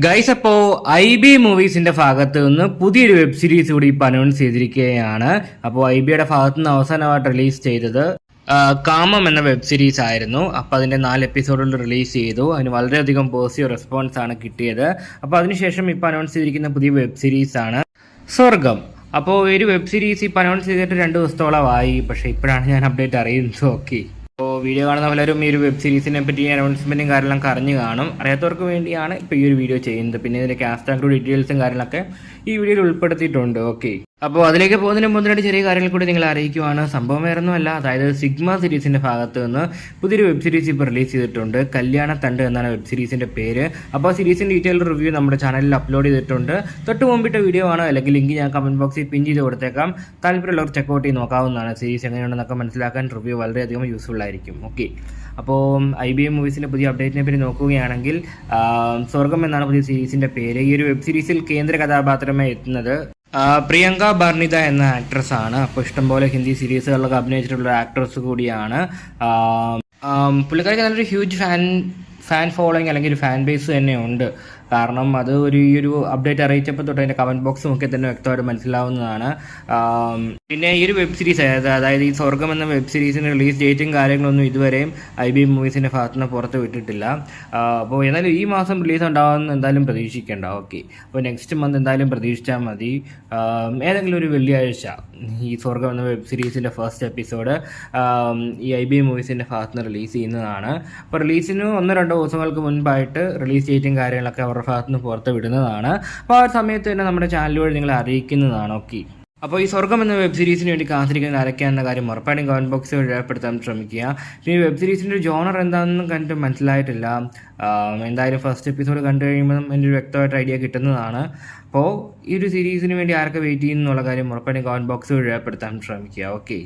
Guys, അപ്പോ IB മൂവീസിന്റെ ഭാഗത്ത് നിന്ന് പുതിയൊരു വെബ് സീരീസ് കൂടി ഇപ്പൊ അനൗൺസ് ചെയ്തിരിക്കുകയാണ്. അപ്പോൾ IBയുടെ ഭാഗത്ത് നിന്ന് അവസാനമായിട്ട് റിലീസ് ചെയ്തത് കാമം എന്ന വെബ് സീരീസ് ആയിരുന്നു. അപ്പോൾ അതിന്റെ 4 എപ്പിസോഡുകൾ റിലീസ് ചെയ്തു. അതിന് വളരെയധികം പോസിറ്റീവ് റെസ്പോൺസ് ആണ് കിട്ടിയത്. അപ്പോൾ അതിനുശേഷം ഇപ്പോൾ അനൗൺസ് ചെയ്തിരിക്കുന്ന പുതിയ വെബ് സീരീസ് ആണ് സ്വർഗം. അപ്പോൾ ഒരു വെബ് സീരീസ് ഇപ്പോൾ അനൗൺസ് ചെയ്തിട്ട് 2 ദിവസത്തോളമായി. പക്ഷേ ഇപ്പോഴാണ് ഞാൻ അപ്ഡേറ്റ് അറിയുന്നത്. ഓക്കെ, അപ്പോൾ വീഡിയോ കാണുന്ന പലരും ഈ ഒരു വെബ് സീരീസിനെ പറ്റി അനൗൺസ്മെൻറ്റും കാര്യങ്ങളൊക്കെ അറിഞ്ഞു കാണും. അറിയാത്തവർക്ക് വേണ്ടിയാണ് ഇപ്പോൾ ഈ ഒരു വീഡിയോ ചെയ്യുന്നത്. പിന്നെ ഇതിൻ്റെ കാസ്റ്റ് ആൻഡ് ഡീറ്റെയിൽസും കാര്യങ്ങളൊക്കെ ഈ വീഡിയോയിൽ ഉൾപ്പെടുത്തിയിട്ടുണ്ട്. ഓക്കെ, അപ്പോൾ അതിലേക്ക് പോകുന്നതിന് മുമ്പ് 2 ചെറിയ കാര്യങ്ങൾ കൂടി നിങ്ങൾ അറിയിക്കുവാണ്. സംഭവം വേറൊന്നുമല്ല, അതായത് സിഗ്മ സീരീസിൻ്റെ ഭാഗത്ത് നിന്ന് പുതിയൊരു വെബ് സീരീസ് ഇപ്പോൾ റിലീസ് ചെയ്തിട്ടുണ്ട്. കല്യാണ തണ്ട് എന്നാണ് വെബ് സീരീസിൻ്റെ പേര്. അപ്പോൾ സീരീസിൻ്റെ ഡീറ്റെയിൽ റിവ്യൂ നമ്മുടെ ചാനലിൽ അപ്ലോഡ് ചെയ്തിട്ടുണ്ട്. തൊട്ട് മുമ്പിട്ട വീഡിയോ ആണ്, അല്ലെങ്കിൽ ലിങ്ക് ഞാൻ കമൻറ്റ് ബോക്സിൽ പിൻ ചെയ്ത് കൊടുത്തേക്കാം. താല്പര്യമുള്ളവർ ചെക്കൗട്ട് ചെയ്ത് നോക്കാവുന്നതാണ്. സീരീസ് എങ്ങനെയുണ്ടെന്നൊക്കെ മനസ്സിലാക്കാൻ റിവ്യൂ വളരെയധികം യൂസ്ഫുൾ ആയിരിക്കും. ഓക്കെ, അപ്പോൾ IBM മൂവീസിൻ്റെ പുതിയ അപ്ഡേറ്റിനെ പറ്റി നോക്കുകയാണെങ്കിൽ സ്വർഗം എന്നാണ് പുതിയ സീരീസിൻ്റെ പേര്. ഈ ഒരു വെബ് സീരീസിൽ കേന്ദ്ര കഥാപാത്രമായി എത്തുന്നത് പ്രിയങ്ക ബർണിത എന്ന ആക്ട്രസ് ആണ്. അപ്പോൾ ഇഷ്ടംപോലെ ഹിന്ദി സീരീസുകളിലൊക്കെ അഭിനയിച്ചിട്ടുള്ള ആക്ട്രസ് കൂടിയാണ്. പുള്ളിക്കാരിക്ക് നല്ലൊരു ഹ്യൂജ് ഫാൻ ഫോളോയിങ് അല്ലെങ്കിൽ ഒരു ഫാൻ ബേസ് തന്നെ ഉണ്ട്. കാരണം അത് ഈ ഒരു അപ്ഡേറ്റ് അറിയിച്ചപ്പോൾ തൊട്ട് അതിൻ്റെ കമൻറ്റ് ബോക്സും ഒക്കെ തന്നെ വ്യക്തമായിട്ട് മനസ്സിലാവുന്നതാണ്. പിന്നെ ഈ ഒരു വെബ് സീരീസ് അതായത് ഈ സ്വർഗം എന്ന വെബ് സീരീസിൻ്റെ റിലീസ് ഡേറ്റും കാര്യങ്ങളൊന്നും ഇതുവരെയും IBM മൂവീസിൻ്റെ ഭാഗത്തുനിന്ന് പുറത്ത് വിട്ടിട്ടില്ല. അപ്പോൾ എന്നാലും ഈ മാസം റിലീസ് ഉണ്ടാവുമെന്ന് എന്തായാലും പ്രതീക്ഷിക്കേണ്ട. ഓക്കെ, അപ്പോൾ നെക്സ്റ്റ് മന്ത് എന്തായാലും പ്രതീക്ഷിച്ചാൽ മതി. ഏതെങ്കിലും ഒരു വെള്ളിയാഴ്ച ഈ സ്വർഗം എന്ന വെബ് സീരീസിൻ്റെ ഫസ്റ്റ് എപ്പിസോഡ് ഈ IBM മൂവീസിൻ്റെ ഭാഗത്തുനിന്ന് റിലീസ് ചെയ്യുന്നതാണ്. അപ്പോൾ റിലീസിന് 1-2 ദിവസങ്ങൾക്ക് മുൻപായിട്ട് റിലീസ് ഡേറ്റും കാര്യങ്ങളൊക്കെ അവരുടെ ഭാഗത്തുനിന്ന് പുറത്ത് വിടുന്നതാണ്. അപ്പോൾ ആ സമയത്ത് തന്നെ നമ്മുടെ ചാനലിലൂടെ നിങ്ങളെ അറിയിക്കുന്നതാണ്. ഓക്കെ, അപ്പോൾ ഈ സ്വർഗം എന്ന വെബ് സീരീസിന് വേണ്ടി കാത്തിരിക്കുന്ന ആരൊക്കെയാണെന്ന കാര്യം ഉറപ്പായിട്ടും കമൻറ്റ് ബോക്സിൽ രേഖപ്പെടുത്താൻ ശ്രമിക്കുക. ഈ വെബ് സീരീസിൻ്റെ ജോണർ എന്താണെന്നും കണ്ടിട്ട് മനസ്സിലായിട്ടില്ല. എന്തായാലും ഫസ്റ്റ് എപ്പിസോഡ് കണ്ടു കഴിയുമ്പോൾ എൻ്റെ ഒരു വ്യക്തമായിട്ട് ഐഡിയ കിട്ടുന്നതാണ്. അപ്പോൾ ഈ ഒരു സീരീസിന് വേണ്ടി ആരൊക്കെ വെയിറ്റ് ചെയ്യുന്നുള്ള കാര്യം ഉറപ്പായിട്ടും കമൻറ്റ് ബോക്സിൽ രേഖപ്പെടുത്താൻ ശ്രമിക്കുക. ഓക്കെ.